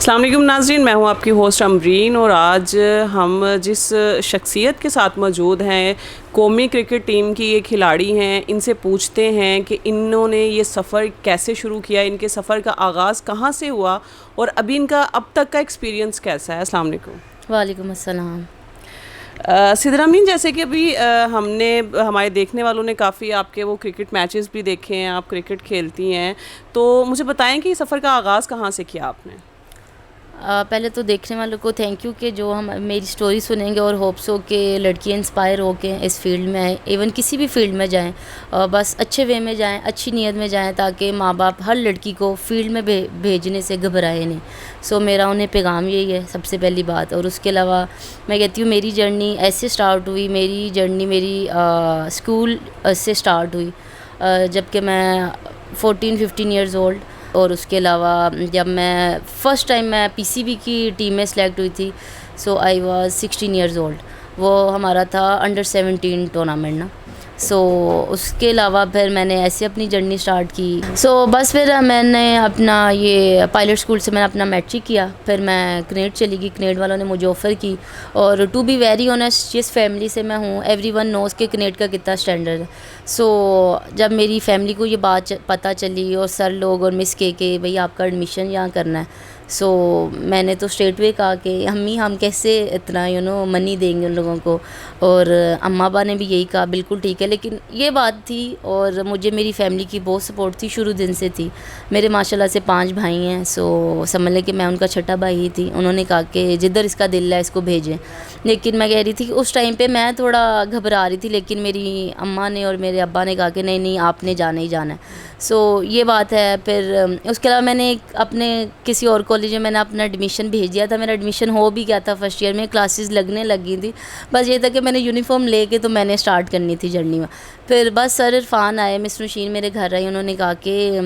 السلام علیکم ناظرین، میں ہوں آپ کی ہوسٹ امرین، اور آج ہم جس شخصیت کے ساتھ موجود ہیں قومی کرکٹ ٹیم کی یہ کھلاڑی ہیں، ان سے پوچھتے ہیں کہ انہوں نے یہ سفر کیسے شروع کیا، ان کے سفر کا آغاز کہاں سے ہوا اور ابھی ان کا اب تک کا ایکسپیرینس کیسا ہے۔ السلام علیکم۔ وعلیکم السلام۔ سدرا امین، جیسے کہ ابھی ہم نے ہمارے دیکھنے والوں نے کافی آپ کے وہ کرکٹ میچز بھی دیکھے ہیں، آپ کرکٹ کھیلتی ہیں، تو مجھے بتائیں کہ یہ سفر کا آغاز کہاں سے کیا آپ نے؟ پہلے تو دیکھنے والوں کو تھینک یو کہ جو ہم میری سٹوری سنیں گے اور ہوپس ہو کہ لڑکیاں انسپائر ہو کے اس فیلڈ میں آئیں، ایون کسی بھی فیلڈ میں جائیں، بس اچھے وے میں جائیں، اچھی نیت میں جائیں، تاکہ ماں باپ ہر لڑکی کو فیلڈ میں بھیجنے سے گھبرائے نہیں۔ سو میرا انہیں پیغام یہی ہے سب سے پہلی بات۔ اور اس کے علاوہ میں کہتی ہوں میری جرنی ایسے سٹارٹ ہوئی، میری جرنی میری اسکول سے سٹارٹ ہوئی، جب کہ میں 14-15 ایئرز اولڈ۔ اور اس کے علاوہ جب میں فرسٹ ٹائم میں پی سی بی کی ٹیم میں سلیکٹ ہوئی تھی، سو آئی واز 16 ایئرز اولڈ۔ وہ ہمارا تھا انڈر 17 ٹورنامنٹ نا۔ سو اس کے علاوہ پھر میں نے ایسے اپنی جرنی سٹارٹ کی۔ سو بس پھر میں نے اپنا یہ پائلٹ اسکول سے میں نے اپنا میٹرک کیا، پھر میں کنیڈ چلی گئی، کنیڈ والوں نے مجھے آفر کی، اور ٹو بی ویری آنیسٹ جس فیملی سے میں ہوں ایوری ون نوز کہ کنیڈ کا کتنا اسٹینڈرڈ ہے۔ سو جب میری فیملی کو یہ بات پتہ چلی اور سر لوگ اور مس کے بھئی آپ کا ایڈمیشن یہاں کرنا ہے، سو میں نے تو اسٹریٹ وے کہا کہ امی ہم کیسے اتنا منی دیں گے ان لوگوں کو، اور اماں ابا نے بھی یہی کہا بالکل ٹھیک ہے۔ لیکن یہ بات تھی، اور مجھے میری فیملی کی بہت سپورٹ تھی شروع دن سے تھی۔ میرے ماشاء اللہ سے 5 بھائی ہیں، سو سمجھ لیں کہ میں ان کا چھٹا بھائی ہی تھی۔ انہوں نے کہا کہ جدھر اس کا دل ہے اس کو بھیجیں، لیکن میں کہہ رہی تھی کہ اس ٹائم پہ میں تھوڑا گھبرا رہی تھی، لیکن میری اماں نے اور میرے ابا نے کہا کہ نہیں نہیں آپ نے جانا ہی جانا ہے۔ سو یہ بات ہے۔ پھر اس کے علاوہ میں نے اپنے کسی اور کالج میں میں نے اپنا ایڈمیشن بھیج دیا تھا، میرا ایڈمیشن ہو بھی گیا تھا، فرسٹ ایئر میں کلاسز لگنے لگی تھی، بس یہ تھا کہ میں نے یونیفارم لے کے تو میں نے اسٹارٹ کرنی تھی جرنی میں۔ پھر بس سر عرفان آئے، مس نشین میرے گھر آئی، انہوں نے کہا کہ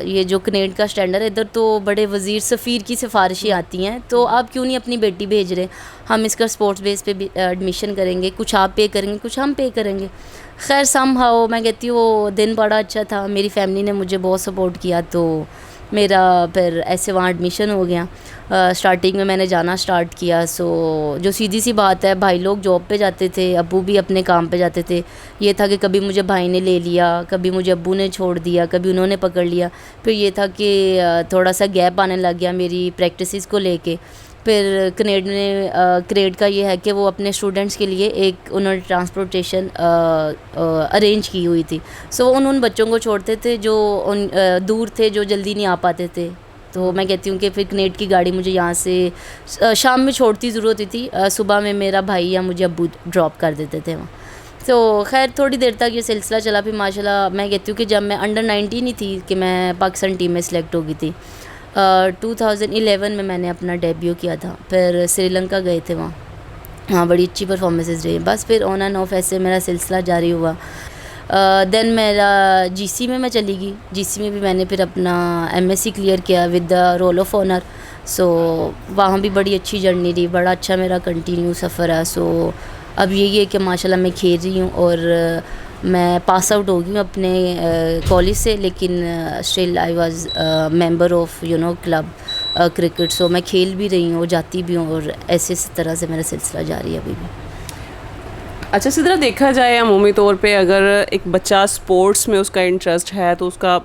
یہ جو کنیڈ کا اسٹینڈرڈ ہے ادھر تو بڑے وزیر سفیر کی سفارشیں آتی ہیں، تو آپ کیوں نہیں اپنی بیٹی بھیج رہے، ہم اس کا اسپورٹس بیس پہ ایڈمیشن کریں گے، کچھ آپ پے کریں گے کچھ ہم پے کریں گے۔ خیر سم ہاؤ میں کہتی ہوں وہ دن بڑا اچھا تھا، میری فیملی نے مجھے بہت سپورٹ کیا، تو میرا پھر ایسے وہاں ایڈمیشن ہو گیا۔ اسٹارٹنگ میں نے جانا اسٹارٹ کیا، سو جو سیدھی سی بات ہے، بھائی لوگ جاب پہ جاتے تھے، ابو بھی اپنے کام پہ جاتے تھے، یہ تھا کہ کبھی مجھے بھائی نے لے لیا، کبھی مجھے ابو نے چھوڑ دیا، کبھی انہوں نے پکڑ لیا۔ پھر یہ تھا کہ تھوڑا سا گیپ آنے لگ گیا میری پریکٹسز کو لے کے۔ پھر کریڈ کا یہ ہے کہ وہ اپنے اسٹوڈنٹس کے لیے ایک انہوں نے ٹرانسپورٹیشن ارینج کی ہوئی تھی، سو وہ ان بچوں کو چھوڑتے تھے جو دور تھے، جو جلدی نہیں آ پاتے تھے۔ تو میں کہتی ہوں کہ پھر کنیڈ کی گاڑی مجھے یہاں سے شام میں چھوڑتی ضرور ہوتی تھی، صبح میں میرا بھائی یا مجھے ابو ڈراپ کر دیتے تھے وہاں۔ تو خیر تھوڑی دیر تک یہ سلسلہ چلا، پھر ماشاء اللہ میں کہتی ہوں کہ جب میں انڈر 19 ہی تھی کہ میں پاکستان ٹیم میں سلیکٹ ہو گئی تھی۔ 2011 میں نے اپنا ڈیبیو کیا تھا، پھر سری لنکا گئے تھے، وہاں بڑی اچھی پرفارمنسز رہی، بس پھر آن اینڈ آف ایسے میرا سلسلہ جاری ہوا۔ دین میرا جی سی میں چلی گئی، جی سی میں بھی میں نے پھر اپنا ایم ایس سی کلیئر کیا with the role of honour. So وہاں بھی بڑی اچھی جرنی رہی، بڑا اچھا میرا کنٹینیو سفر ہے۔ سو اب یہی ہے کہ ماشاء اللہ میں کھیل رہی ہوں، اور میں پاس آؤٹ ہو گئی ہوں اپنے کالج سے، لیکن still I was member of club cricket. So میں کھیل بھی رہی ہوں، جاتی بھی ہوں، اور ایسے اس طرح سے میرا سلسلہ جاری ہے ابھی بھی۔ اچھا سدرا، دیکھا جائے عمومی طور پہ اگر ایک بچہ اسپورٹس میں اس کا انٹرسٹ ہے تو اس کا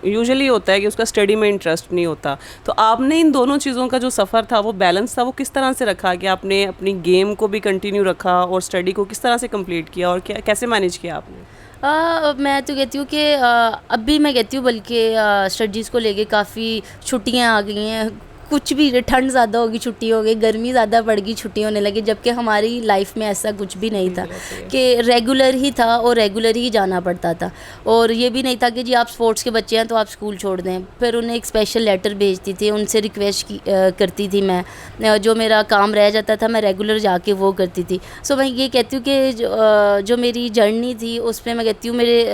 یوزلی ہوتا ہے کہ اس کا اسٹڈی میں انٹرسٹ نہیں ہوتا، تو آپ نے ان دونوں چیزوں کا جو سفر تھا، وہ بیلنس تھا، وہ کس طرح سے رکھا کہ آپ نے اپنی گیم کو بھی کنٹینیو رکھا اور اسٹڈی کو کس طرح سے کمپلیٹ کیا، اور کیسے مینیج کیا آپ نے؟ میں تو کہتی ہوں کہ اب بھی میں کہتی ہوں بلکہ اسٹڈیز کو لے کے کافی چھٹیاں آ گئی ہیں، کچھ بھی ٹھنڈ زیادہ ہوگی چھٹی ہو گئی، گرمی زیادہ پڑ گئی چھٹی ہونے لگی، جبکہ ہماری لائف میں ایسا کچھ بھی نہیں تھا کہ ریگولر ہی تھا اور ریگولر ہی جانا پڑتا تھا، اور یہ بھی نہیں تھا کہ جی آپ اسپورٹس کے بچے ہیں تو آپ اسکول چھوڑ دیں۔ پھر انہیں ایک اسپیشل لیٹر بھیجتی تھی، ان سے ریکویسٹ کرتی تھی میں، جو میرا کام رہ جاتا تھا میں ریگولر جا کے وہ کرتی تھی۔ سو میں یہ کہتی ہوں کہ جو میری جرنی تھی اس میں کہتی ہوں میرے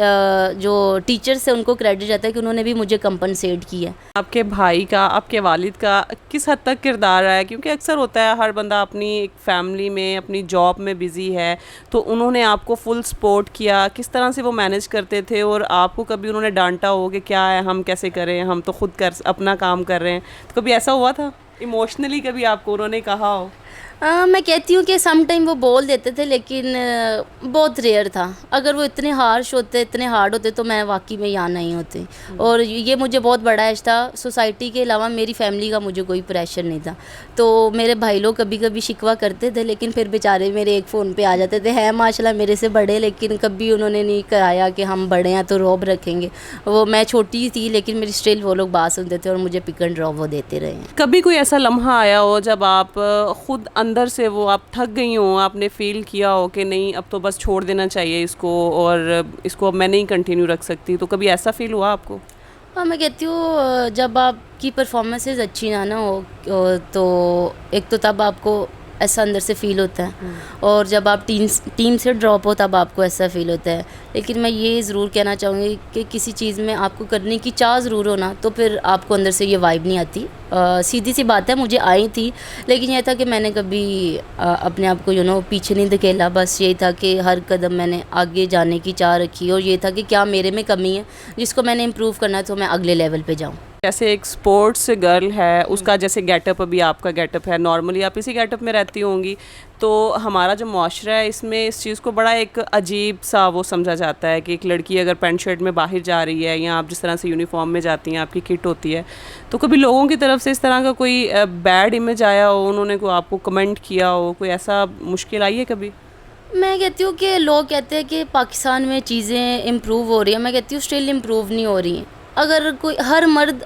جو ٹیچرس ہیں ان کو کریڈٹ جاتا ہے کہ انہوں نے بھی مجھے کمپنسیٹ کیا ہے۔ آپ کے بھائی کا، آپ کے والد کا کس حد تک کردار رہا ہے؟ کیونکہ اکثر ہوتا ہے ہر بندہ اپنی ایک فیملی میں اپنی جاب میں بزی ہے، تو انہوں نے آپ کو فل سپورٹ کیا، کس طرح سے وہ مینیج کرتے تھے؟ اور آپ کو کبھی انہوں نے ڈانٹا ہو کہ کیا ہے ہم کیسے کریں، ہم تو خود اپنا کام کر رہے ہیں، تو کبھی ایسا ہوا تھا ایموشنلی کبھی آپ کو انہوں نے کہا ہو؟ میں کہتی ہوں کہ سم ٹائم وہ بول دیتے تھے، لیکن بہت ریئر تھا. اگر وہ اتنے ہارش ہوتے، اتنے ہارڈ ہوتے تو میں واقعی میں یہاں نہیں ہوتی. اور یہ مجھے بہت بڑا ایج تھا. سوسائٹی کے علاوہ میری فیملی کا مجھے کوئی پریشر نہیں تھا. تو میرے بھائی لوگ کبھی کبھی شکوہ کرتے تھے، لیکن پھر بیچارے میرے ایک فون پہ آ جاتے تھے. ہیں ماشاء اللہ میرے سے بڑے، لیکن کبھی انہوں نے نہیں کرایا کہ ہم بڑے ہیں تو روب رکھیں گے. وہ میں چھوٹی تھی لیکن میری اسٹل وہ لوگ بات سنتے تھے اور مجھے پک اینڈ ڈراپ وہ دیتے رہے ہیں. کبھی کوئی ایسا لمحہ آیا ہو جب آپ خود اندر سے وہ آپ تھک گئی ہوں، آپ نے فیل کیا ہو کہ نہیں اب تو بس چھوڑ دینا چاہیے اس کو، اور اس کو اب میں نہیں کنٹینیو رکھ سکتی، تو کبھی ایسا فیل ہوا آپ کو؟ ہاں میں کہتی ہوں جب آپ کی پرفارمنسز اچھی نہ ہو تو ایک تو تب آپ کو ایسا اندر سے فیل ہوتا ہے، اور جب آپ ٹیم سے ڈراپ ہو تب آپ کو ایسا فیل ہوتا ہے. لیکن میں یہ ضرور کہنا چاہوں گی کہ کسی چیز میں آپ کو کرنے کی چاہ ضرور ہونا، تو پھر آپ کو اندر سے یہ وائب نہیں آتی. سیدھی سی بات ہے، مجھے آئی تھی، لیکن یہ تھا کہ میں نے کبھی اپنے آپ کو پیچھے نہیں دھکیلا. بس یہی تھا کہ ہر قدم میں نے آگے جانے کی چاہ رکھی، اور یہ تھا کہ کیا میرے میں کمی ہے جس کو میں نے امپروو کرنا ہے تو میں اگلے لیول پہ جاؤں. جیسے ایک سپورٹس گرل ہے، اس کا جیسے گیٹ اپ ابھی آپ کا گیٹ اپ ہے، نارملی آپ اسی گیٹ اپ میں رہتی ہوں گی، تو ہمارا جو معاشرہ ہے اس میں اس چیز کو بڑا ایک عجیب سا وہ سمجھا جاتا ہے کہ ایک لڑکی اگر پینٹ شرٹ میں باہر جا رہی ہے، یا آپ جس طرح سے یونیفارم میں جاتی ہیں، آپ کی کٹ ہوتی ہے، تو کبھی لوگوں کی طرف سے اس طرح کا کوئی بیڈ امیج آیا ہو، انہوں نے کوئی آپ کو کمنٹ کیا ہو، کوئی ایسا مشکل آئی ہے کبھی؟ میں کہتی ہوں کہ لوگ کہتے ہیں کہ پاکستان میں چیزیں امپروو ہو رہی ہیں. میں کہتی ہوں اسٹل امپروو نہیں ہو رہی ہیں. اگر کوئی ہر مرد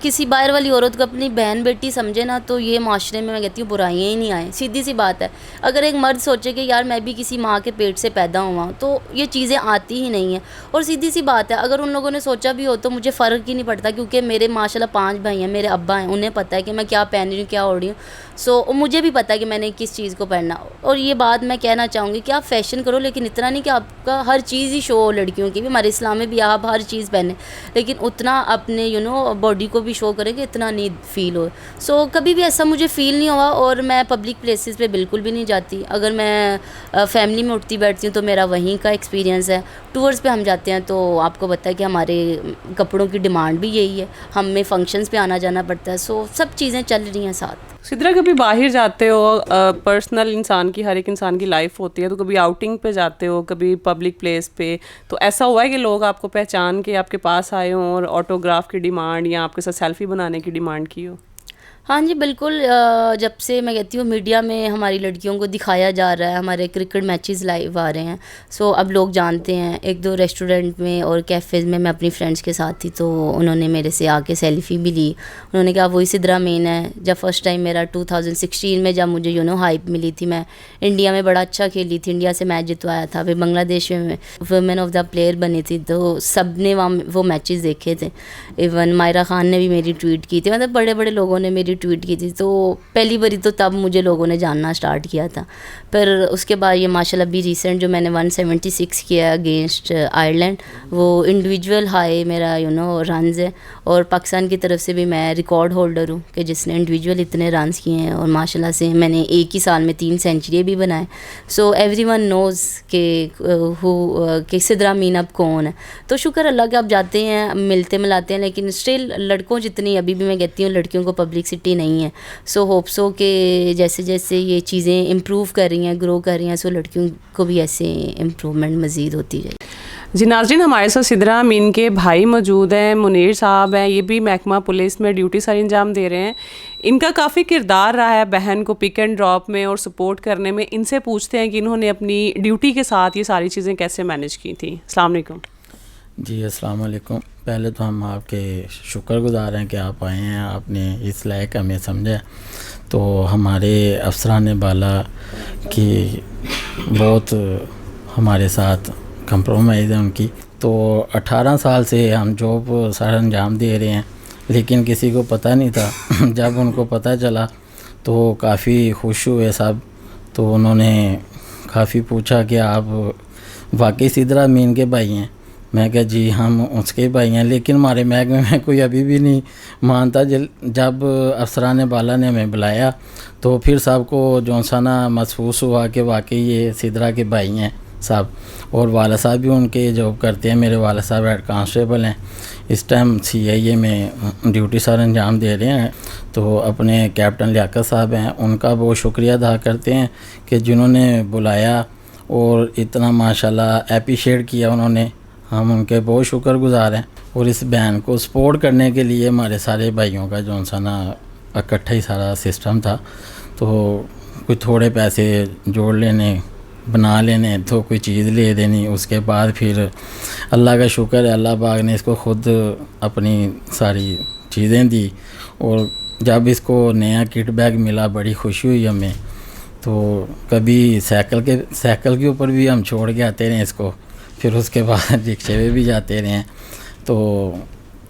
کسی باہر والی عورت کو اپنی بہن بیٹی سمجھے نا، تو یہ معاشرے میں کہتی ہوں برائیاں ہی نہیں آئیں. سیدھی سی بات ہے. اگر ایک مرد سوچے کہ یار میں بھی کسی ماں کے پیٹ سے پیدا ہوا، تو یہ چیزیں آتی ہی نہیں ہیں. اور سیدھی سی بات ہے، اگر ان لوگوں نے سوچا بھی ہو تو مجھے فرق ہی نہیں پڑتا، کیونکہ میرے ماشاء اللہ 5 بھائی ہیں، میرے ابا ہیں، انہیں پتہ ہے کہ میں کیا پہن رہی ہوں، کیا اوڑھ رہی ہوں. سو مجھے بھی پتہ ہے کہ میں نے کس چیز کو پہننا. اور یہ بات میں کہنا چاہوں گی کہ آپ فیشن کرو، لیکن اتنا نہیں کہ آپ کا ہر چیز ہی شو ہو. لڑکیوں کی بھی ہمارے اسلام میں بھی آپ ہر چیز پہنیں، لیکن اتنا اپنے باڈی کو بھی شو کریں کہ اتنا نہیں فیل ہو. سو کبھی بھی ایسا مجھے فیل نہیں ہوا. اور میں پبلک پلیسز پہ بالکل بھی نہیں جاتی. اگر میں فیملی میں اٹھتی بیٹھتی ہوں تو میرا وہیں کا ایکسپیرینس ہے. ٹورز پہ ہم جاتے ہیں تو آپ کو پتہ ہے کہ ہمارے کپڑوں کی ڈیمانڈ بھی یہی ہے، ہمیں فنکشنز پہ آنا جانا پڑتا ہے. سو سب چیزیں چل رہی ہیں ساتھ. سدرا کبھی باہر جاتے ہو، پرسنل انسان کی ہر ایک انسان کی لائف ہوتی ہے، تو کبھی آؤٹنگ پہ جاتے ہو، کبھی پبلک پلیس پہ، تو ایسا ہوا ہے کہ لوگ آپ کو پہچان کے آپ کے پاس آئے ہوں اور آٹوگراف کی ڈیمانڈ یا آپ کے ساتھ سیلفی بنانے کی ڈیمانڈ کی ہو؟ ہاں جی بالکل. جب سے میں کہتی ہوں میڈیا میں ہماری لڑکیوں کو دکھایا جا رہا ہے، ہمارے کرکٹ میچز لائیو آ رہے ہیں، سو اب لوگ جانتے ہیں. 1-2 ریسٹورنٹ میں اور کیفیز میں اپنی فرینڈس کے ساتھ تھی، تو انہوں نے میرے سے آ کے سیلفی بھی لی. انہوں نے کہا وہی سدرا مین ہے. جب فرسٹ ٹائم میرا 2016 میں جب مجھے ہائپ ملی تھی، میں انڈیا میں بڑا اچھا کھیلی تھی، انڈیا سے میچ جتوایا تھا، پھر بنگلہ دیش میں ویمن آف دا پلیئر بنی تھی، تو سب نے وہاں وہ میچز دیکھے تھے. ایون مائرہ خان نے بھی میری ٹویٹ کی تھی، مطلب بڑے بڑے لوگوں نے میری ٹویٹ کی تھی. تو پہلی باری تو تب مجھے لوگوں نے جاننا سٹارٹ کیا تھا. پھر اس کے بعد یہ ماشاء اللہ بھی ریسنٹ جو میں نے 176 کیا اگینسٹ آئرلینڈ، وہ انڈیویجول ہائی میرا رنز ہے. اور پاکستان کی طرف سے بھی میں ریکارڈ ہولڈر ہوں کہ جس نے انڈیویجول اتنے رنز کیے ہیں. اور ماشاء اللہ سے میں نے ایک ہی سال میں 3 سینچری بھی بنائے. سو ایوری ون نوز کہ سدرا مین اب کون ہے. تو شکر اللہ کہ آپ جاتے ہیں، ملتے ملاتے ہیں، لیکن اسٹل لڑکوں جتنی ابھی بھی میں کہتی ہوں لڑکیوں کو پبلکسٹی نہیں ہے. سو ہوپ سو کہ جیسے جیسے یہ چیزیں امپروو کر رہی ہیں، گرو کر رہی ہیں، سو لڑکیوں کو بھی ایسے امپرومنٹ مزید ہوتی جائے. جی ناظرین، ہمارے ساتھ سدرا امین کے بھائی موجود ہیں، منیر صاحب ہیں. یہ بھی محکمہ پولیس میں ڈیوٹی سر انجام دے رہے ہیں. ان کا کافی کردار رہا ہے بہن کو پک اینڈ ڈراپ میں اور سپورٹ کرنے میں. ان سے پوچھتے ہیں کہ انہوں نے اپنی ڈیوٹی کے ساتھ یہ ساری چیزیں کیسے مینیج کی تھیں. السلام علیکم. جی السلام علیکم. پہلے تو ہم آپ کے شکر گزار ہیں کہ آپ آئے ہیں، آپ نے اس لائق ہمیں سمجھا. تو ہمارے افسران بالا کی بہت ہمارے ساتھ کمپرومائز ہے ان کی. تو 18 سال سے ہم جاب سر انجام دے رہے ہیں، لیکن کسی کو پتہ نہیں تھا. جب ان کو پتہ چلا تو کافی خوش ہوئے سب. تو انہوں نے کافی پوچھا کہ آپ واقعی سدرا امین کے بھائی ہیں. میں کہا جی ہم اس کے بھائی ہیں، لیکن ہمارے محکمے میں کوئی ابھی بھی نہیں مانتا. جب افسران بالا نے ہمیں بلایا تو پھر صاحب کو جو سا نا محسوس ہوا کہ واقعی یہ سدرا کے بھائی ہیں صاحب، اور والد صاحب بھی ان کے جاب کرتے ہیں. میرے والد صاحب ہیڈ کانسٹیبل ہیں، اس ٹائم CIA میں ڈیوٹی سر انجام دے رہے ہیں. تو اپنے کیپٹن لیاقت صاحب ہیں، ان کا بہت شکریہ ادا کرتے ہیں کہ جنہوں نے بلایا اور اتنا ماشاءاللہ اپریشیٹ کیا انہوں نے. ہم ان کے بہت شکر گزار ہیں. اور اس بین کو سپورٹ کرنے کے لیے ہمارے سارے بھائیوں کا جو سا نا اکٹھا ہی سارا سسٹم تھا. تو کوئی تھوڑے پیسے جوڑ لینے، بنا لینے، تو کوئی چیز لے دینی. اس کے بعد پھر اللہ کا شکر ہے، اللہ پاک نے اس کو خود اپنی ساری چیزیں دی. اور جب اس کو نیا کٹ بیگ ملا بڑی خوشی ہوئی ہمیں. تو کبھی سائیکل کے اوپر بھی ہم چھوڑ کے آتے رہے اس کو، پھر اس کے بعد رکشے پہ بھی جاتے رہے ہیں. تو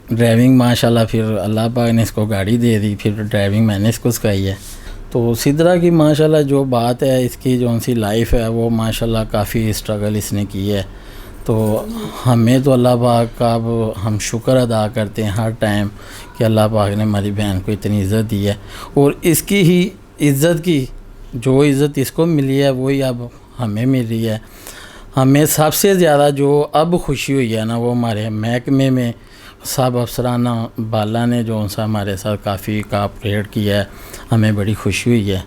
ڈرائیونگ ماشاءاللہ پھر اللہ پاک نے اس کو گاڑی دے دی، پھر ڈرائیونگ میں نے اس کو سکھائی ہے. تو سدرا کی ماشاءاللہ جو بات ہے، اس کی جو سی لائف ہے وہ ماشاءاللہ کافی اسٹرگل اس نے کی ہے. تو ہمیں تو اللہ پاک کا اب ہم شکر ادا کرتے ہیں ہر ٹائم کہ اللہ پاک نے ہماری بہن کو اتنی عزت دی ہے. اور اس کی ہی عزت کی جو عزت اس کو ملی ہے وہی اب ہمیں مل رہی ہے. ہمیں سب سے زیادہ جو اب خوشی ہوئی ہے نا، وہ ہمارے محکمے میں سب افسرانہ بالا نے جو سا ہمارے ساتھ کافی کوآپریٹ کیا ہے، ہمیں بڑی خوشی ہوئی ہے.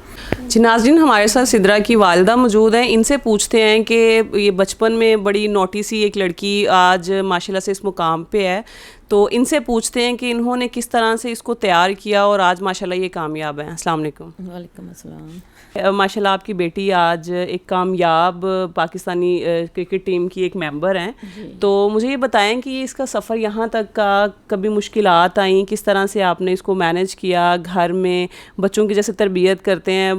جی ناظرین، ہمارے ساتھ سدرا کی والدہ موجود ہیں. ان سے پوچھتے ہیں کہ یہ بچپن میں بڑی نوٹی سی ایک لڑکی آج ماشاءاللہ سے اس مقام پہ ہے، تو ان سے پوچھتے ہیں کہ انہوں نے کس طرح سے اس کو تیار کیا اور آج ماشاءاللہ یہ کامیاب ہیں. السلام علیکم. وعلیکم السلام. ماشاءاللہ آپ کی بیٹی آج ایک کامیاب پاکستانی کرکٹ ٹیم کی ایک ممبر ہیں. تو مجھے یہ بتائیں کہ اس کا سفر یہاں تک کا کبھی مشکلات آئیں، کس طرح سے آپ نے اس کو مینیج کیا؟ گھر میں بچوں کی جیسے تربیت کرتے ہیں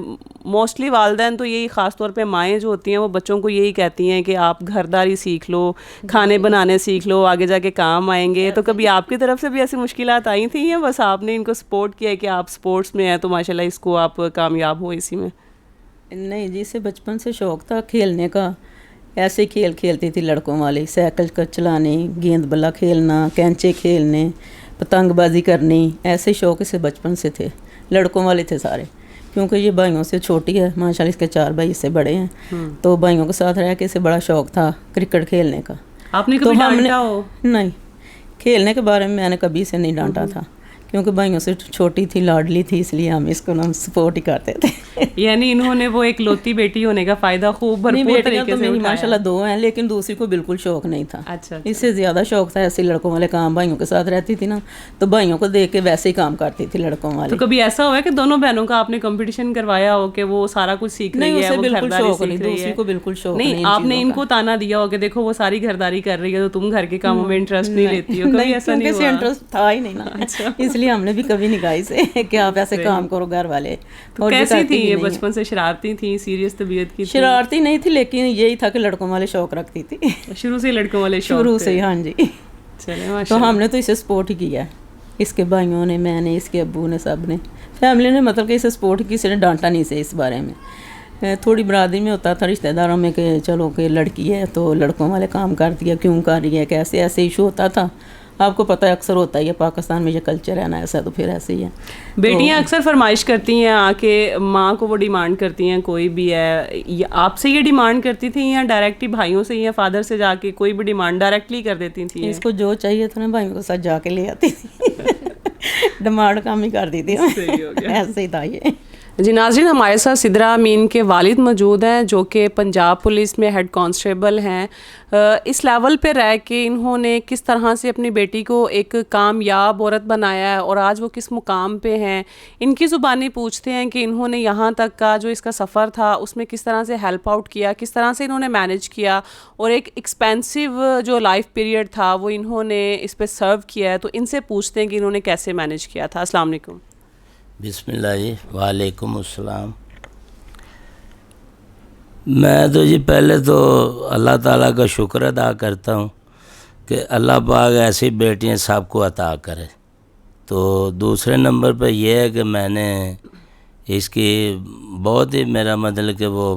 موسٹلی والدین، تو یہی خاص طور پہ مائیں جو ہوتی ہیں وہ بچوں کو یہی کہتی ہیں کہ آپ گھرداری سیکھ لو، کھانے بنانے سیکھ لو، آگے جا کے کام آئیں گے. تو کبھی آپ کی طرف سے بھی ایسی مشکلات آئی تھیں یا بس آپ نے ان کو سپورٹ کیا کہ آپ سپورٹس میں ہیں تو ماشاءاللہ اس کو آپ کامیاب ہو اسی میں؟ نہیں جی، اسے بچپن سے شوق تھا کھیلنے کا. ایسے کھیل کھیلتی تھی لڑکوں والی، سائیکل کا چلانے، گیند بلا کھیلنا، کینچے کھیلنے، پتنگ بازی کرنی. ایسے شوق اسے بچپن سے تھے، لڑکوں والے تھے سارے. کیونکہ یہ بھائیوں سے چھوٹی ہے ماشاءاللہ، اس کے 4 بھائی اس سے بڑے ہیں. تو بھائیوں کے ساتھ رہ کے اسے بڑا شوق تھا کرکٹ کھیلنے کا. آپ نے کبھی ڈانٹا ہو؟ نہیں، کھیلنے کے بارے میں نے کبھی اسے نہیں ڈانٹا تھا، کیونکہ بھائیوں سے چھوٹی تھی، لاڈلی تھی، اس لیے ہم اس کو ہم سپورٹ ہی کرتے تھے. یعنی انہوں نے وہ ایک لوتی بیٹی ہونے کا فائدہ خوب بھرپور طریقے سے اٹھایا. ماشاءاللہ 2 ہیں، لیکن دوسری کو بالکل شوق نہیں تھا. اچھا، اس سے زیادہ شوق تھا. ایسے لڑکوں والے کام، بھائیوں کے ساتھ رہتی تھی نا تو بھائیوں کو دیکھ کے ویسے ہی کام کرتی تھی لڑکوں والے. تو کبھی ایسا ہوا ہے کہ دونوں بہنوں کا آپ نے کمپٹیشن کروایا ہو کہ وہ سارا کچھ سیکھ رہی ہے، وہ گھرداری سیکھ رہی ہے؟ دوسری کو بالکل شوق نہیں، آپ نے ان کو تانا دیا ہو کہ دیکھو وہ ساری گھرداری کر رہی ہے تو تم گھر کے کاموں میں انٹرسٹ نہیں لیتی ہو؟ کبھی ایسا نہیں ہوا؟ انٹرسٹ تھا ہی نہیں نا، اس لیے ہم نے بھی کبھی نہیں کہا اسے کہ آپ ایسے کام کرو گھر والے. کیسی تھی یہ؟ بچپن سے شرارتی تھی، سیریس طبیعت کی؟ شرارتی نہیں تھی، لیکن یہی تھا کہ لڑکوں والے شوق رکھتی تھی شروع سے لڑکوں والے شروع سے. ہاں جی. تو ہم نے تو اسے سپورٹ ہی کیا، اس کے بھائیوں نے، میں نے، اس کے ابو نے، سب نے، فیملی نے، مطلب کہ اسے سپورٹ کی. کسی نے ڈانٹا نہیں اسے اس بارے میں. تھوڑی برادری میں ہوتا تھا، رشتہ داروں میں، کہ چلو کہ لڑکی ہے تو لڑکوں والے کام کر دیا، کیوں کر رہی ہے، کیسے، ایسے ایشو ہوتا تھا. آپ کو پتہ ہے اکثر ہوتا ہی ہے پاکستان میں، یہ کلچر ہے نا ایسا، تو پھر ایسے ہی ہے. بیٹیاں اکثر فرمائش کرتی ہیں آ کے، ماں کو وہ ڈیمانڈ کرتی ہیں، کوئی بھی ہے. آپ سے یہ ڈیمانڈ کرتی تھیں یا ڈائریکٹلی بھائیوں سے یا فادر سے جا کے کوئی بھی ڈیمانڈ ڈائریکٹلی کر دیتی تھیں؟ اس کو جو چاہیے تھا نا بھائیوں کے ساتھ جا کے لے آتی تھی ڈیمانڈ کم ہی کر دی تھی. ایسے ہی تھا یہ. جی ناظرین، ہمارے ساتھ سدرا امین کے والد موجود ہیں جو کہ پنجاب پولیس میں ہیڈ کانسٹیبل ہیں. اس لیول پہ رہ کے انہوں نے کس طرح سے اپنی بیٹی کو ایک کامیاب عورت بنایا ہے اور آج وہ کس مقام پہ ہیں، ان کی زبانی پوچھتے ہیں کہ انہوں نے یہاں تک کا جو اس کا سفر تھا اس میں کس طرح سے ہیلپ آؤٹ کیا، کس طرح سے انہوں نے مینیج کیا، اور ایک ایکسپینسو جو لائف پیریڈ تھا وہ انہوں نے اس پہ سرو کیا ہے. تو ان سے پوچھتے ہیں کہ انہوں نے کیسے مینیج کیا تھا. السلام علیکم. بسم اللہ جی. وعلیکم السلام. میں تو جی پہلے تو اللہ تعالیٰ کا شکر ادا کرتا ہوں کہ اللہ پاک ایسی بیٹیاں سب کو عطا کرے. تو دوسرے نمبر پہ یہ ہے کہ میں نے اس کی بہت ہی، میرا مطلب کہ وہ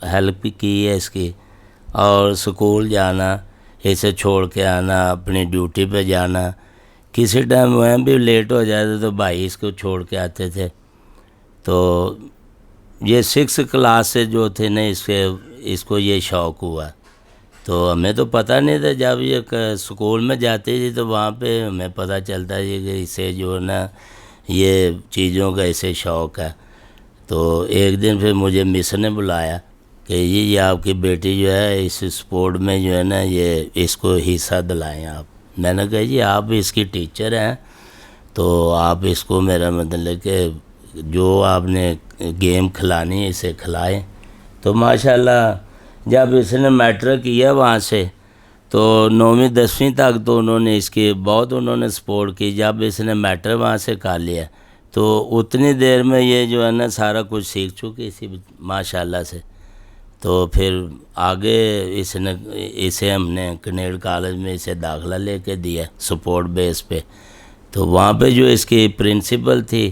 ہیلپ کی ہے اس کی، اور سکول جانا، اسے چھوڑ کے آنا، اپنی ڈیوٹی پہ جانا، کسی ٹائم وہاں بھی لیٹ ہو جاتا تو بھائی اس کو چھوڑ کے آتے تھے. تو یہ 6 کلاس سے جو تھے نا اس کو یہ شوق ہوا. تو ہمیں تو پتہ نہیں تھا، جب یہ اسکول میں جاتی تھی تو وہاں پہ ہمیں پتہ چلتا ہے کہ اسے جو ہے نا یہ چیزوں کا اسے شوق ہے. تو ایک دن پھر مجھے مس نے بلایا کہ یہ آپ کی بیٹی جو ہے اس اسپورٹ میں جو ہے نا یہ اس کو حصہ دلائیں آپ. میں نے کہا جی آپ اس کی ٹیچر ہیں تو آپ اس کو میرا مطلب کہ جو آپ نے گیم کھلانی ہے اسے کھلائیں. تو ماشاءاللہ جب اس نے میٹرک کیا وہاں سے تو 9ویں 10ویں تک تو انہوں نے اس کی بہت انہوں نے سپورٹ کی. جب اس نے میٹرک وہاں سے کر لیا تو اتنی دیر میں یہ جو ہے نا سارا کچھ سیکھ چکی اسی ماشاءاللہ سے. تو پھر آگے اسے ہم نے کنیڈ کالج میں اسے داخلہ لے کے دیا سپورٹ بیس پہ. تو وہاں پہ جو اس کی پرنسپل تھی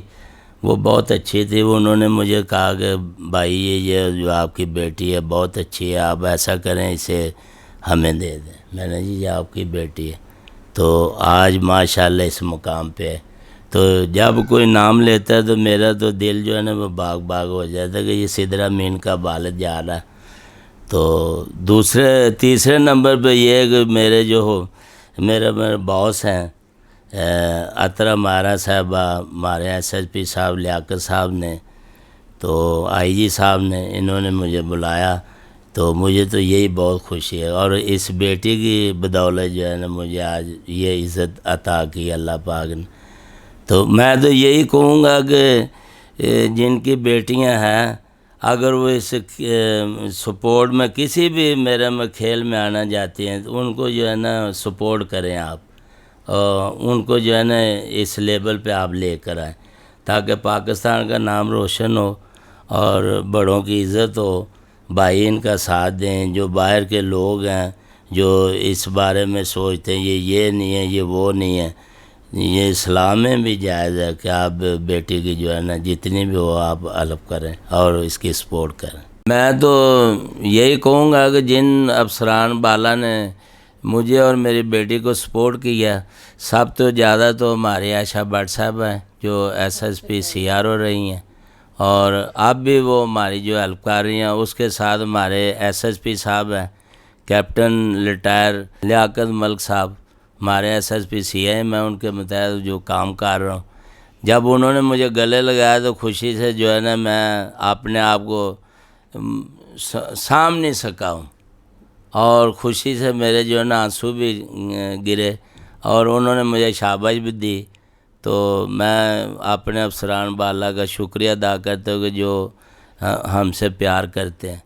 وہ بہت اچھی تھی. وہ انہوں نے مجھے کہا کہ بھائی یہ جو آپ کی بیٹی ہے بہت اچھی ہے، آپ ایسا کریں اسے ہمیں دے دیں. میں نے جی یہ آپ کی بیٹی ہے. تو آج ماشاءاللہ اس مقام پہ ہے. تو جب کوئی نام لیتا ہے تو میرا تو دل جو ہے نا وہ باغ باغ ہو جاتا ہے کہ یہ سدرا مین کا والد جا رہا ہے. تو تیسرے نمبر پہ یہ ہے کہ میرے باس ہیں عطرہ مارا صاحبہ، ہمارے SSP صاحب لیاقت صاحب نے، تو IG صاحب نے، انہوں نے مجھے بلایا. تو مجھے تو یہی بہت خوشی ہے اور اس بیٹی کی بدولت جو ہے نا مجھے آج یہ عزت عطا کی اللہ پاک نے. تو میں تو یہی کہوں گا کہ جن کی بیٹیاں ہیں اگر وہ اس سپورٹ میں کسی بھی میرے میں کھیل میں آنا چاہتی ہیں تو ان کو جو ہے نا سپورٹ کریں آپ، ان کو جو ہے نا اس لیول پہ آپ لے کر آئیں تاکہ پاکستان کا نام روشن ہو اور بڑوں کی عزت ہو. بھائی ان کا ساتھ دیں. جو باہر کے لوگ ہیں جو اس بارے میں سوچتے ہیں یہ نہیں ہے، یہ وہ نہیں ہے، یہ اسلام میں بھی جائز ہے کہ آپ بیٹی کی جو ہے نا جتنی بھی ہو آپ ہیلپ کریں اور اس کی سپورٹ کریں. میں تو یہی کہوں گا کہ جن افسران بالا نے مجھے اور میری بیٹی کو سپورٹ کیا، سب تو زیادہ تو ہماری عائشہ بٹ صاحب ہیں جو SSP CRO رہی ہیں اور اب بھی وہ ہماری جو ہیلپ کر رہی ہیں. اس کے ساتھ ہمارے SSP صاحب ہیں کیپٹن ریٹائر لیاقت ملک صاحب، ہمارے SSP CI. میں ان کے متحد جو کام کر رہا ہوں، جب انہوں نے مجھے گلے لگایا تو خوشی سے جو ہے نا میں اپنے آپ کو سام نہیں سکا ہوں اور خوشی سے میرے جو ہے نا آنسو بھی گرے اور انہوں نے مجھے شاباش بھی دی. تو میں اپنے افسران بالا کا شکریہ ادا کرتا ہوں کہ جو ہم سے پیار کرتے ہیں.